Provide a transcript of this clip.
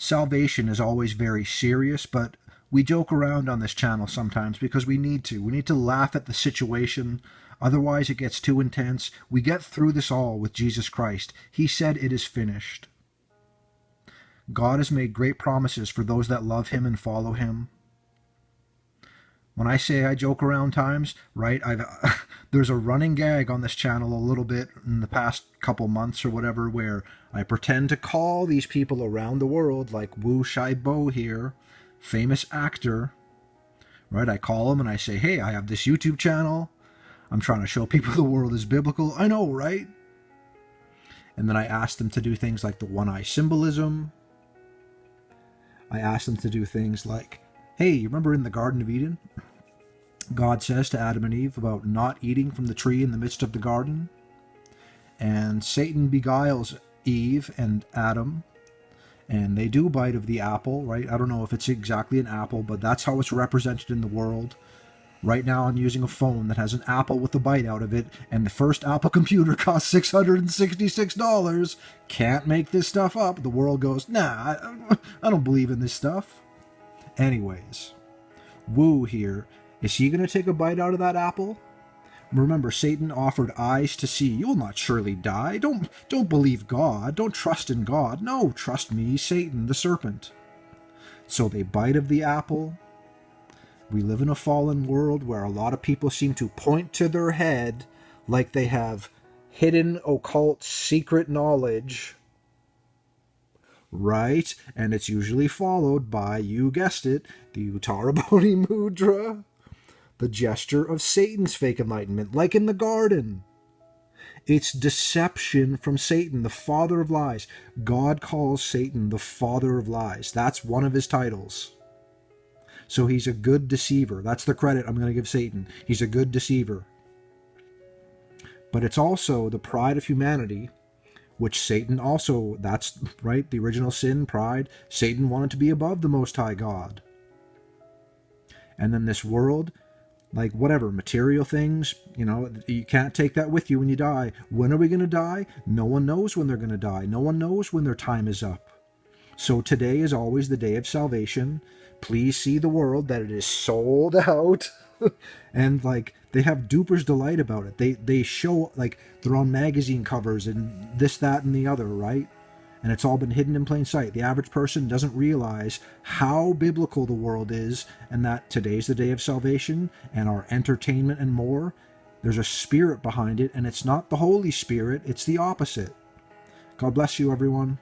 salvation is always very serious, but we joke around on this channel sometimes because we need to. We need to laugh at the situation. Otherwise, it gets too intense. We get through this all with Jesus Christ. He said it is finished. God has made great promises for those that love him and follow him. When I say I joke around times, right, there's a running gag on this channel a little bit in the past couple months or whatever where I pretend to call these people around the world, like Wu Shaibo here, famous actor, right? I call him and I say, hey, I have this YouTube channel. I'm trying to show people the world is biblical. I know, right? And then I ask them to do things like the one-eye symbolism. I ask them to do things like, hey, you remember in the Garden of Eden? God says to Adam and Eve about not eating from the tree in the midst of the garden. And Satan beguiles Eve and Adam, and they do bite of the apple, right? I don't know if it's exactly an apple, but that's how it's represented in the world. Right now I'm using a phone that has an apple with a bite out of it, and the first Apple computer costs $666. Can't make this stuff up. The world goes, nah, I don't believe in this stuff. Anyways, Wu here, is he going to take a bite out of that apple? Remember, Satan offered eyes to see. You will not surely die. Don't believe God. Don't trust in God. No, trust me, Satan, the serpent. So they bite of the apple. We live in a fallen world where a lot of people seem to point to their head like they have hidden, occult, secret knowledge. Right? And it's usually followed by, you guessed it, the Uttara Bodhi Mudra. The gesture of Satan's fake enlightenment, like in the garden. It's deception from Satan, the father of lies. God calls Satan the father of lies. That's one of his titles. So he's a good deceiver. That's the credit I'm going to give Satan. He's a good deceiver. But it's also the pride of humanity, which Satan also, that's right, the original sin, pride. Satan wanted to be above the Most High God. And then this world, like whatever, material things, you can't take that with you when you die. When are we going to die? No one knows when they're going to die. No one knows when their time is up. So today is always the day of salvation. Please see the world that it is sold out. And like they have duper's delight about it. They show, like, they're on magazine covers and this, that, and the other, right? And it's all been hidden in plain sight. The average person doesn't realize how biblical the world is, and that today's the day of salvation and our entertainment and more. There's a spirit behind it, and it's not the Holy Spirit, it's the opposite. God bless you, everyone.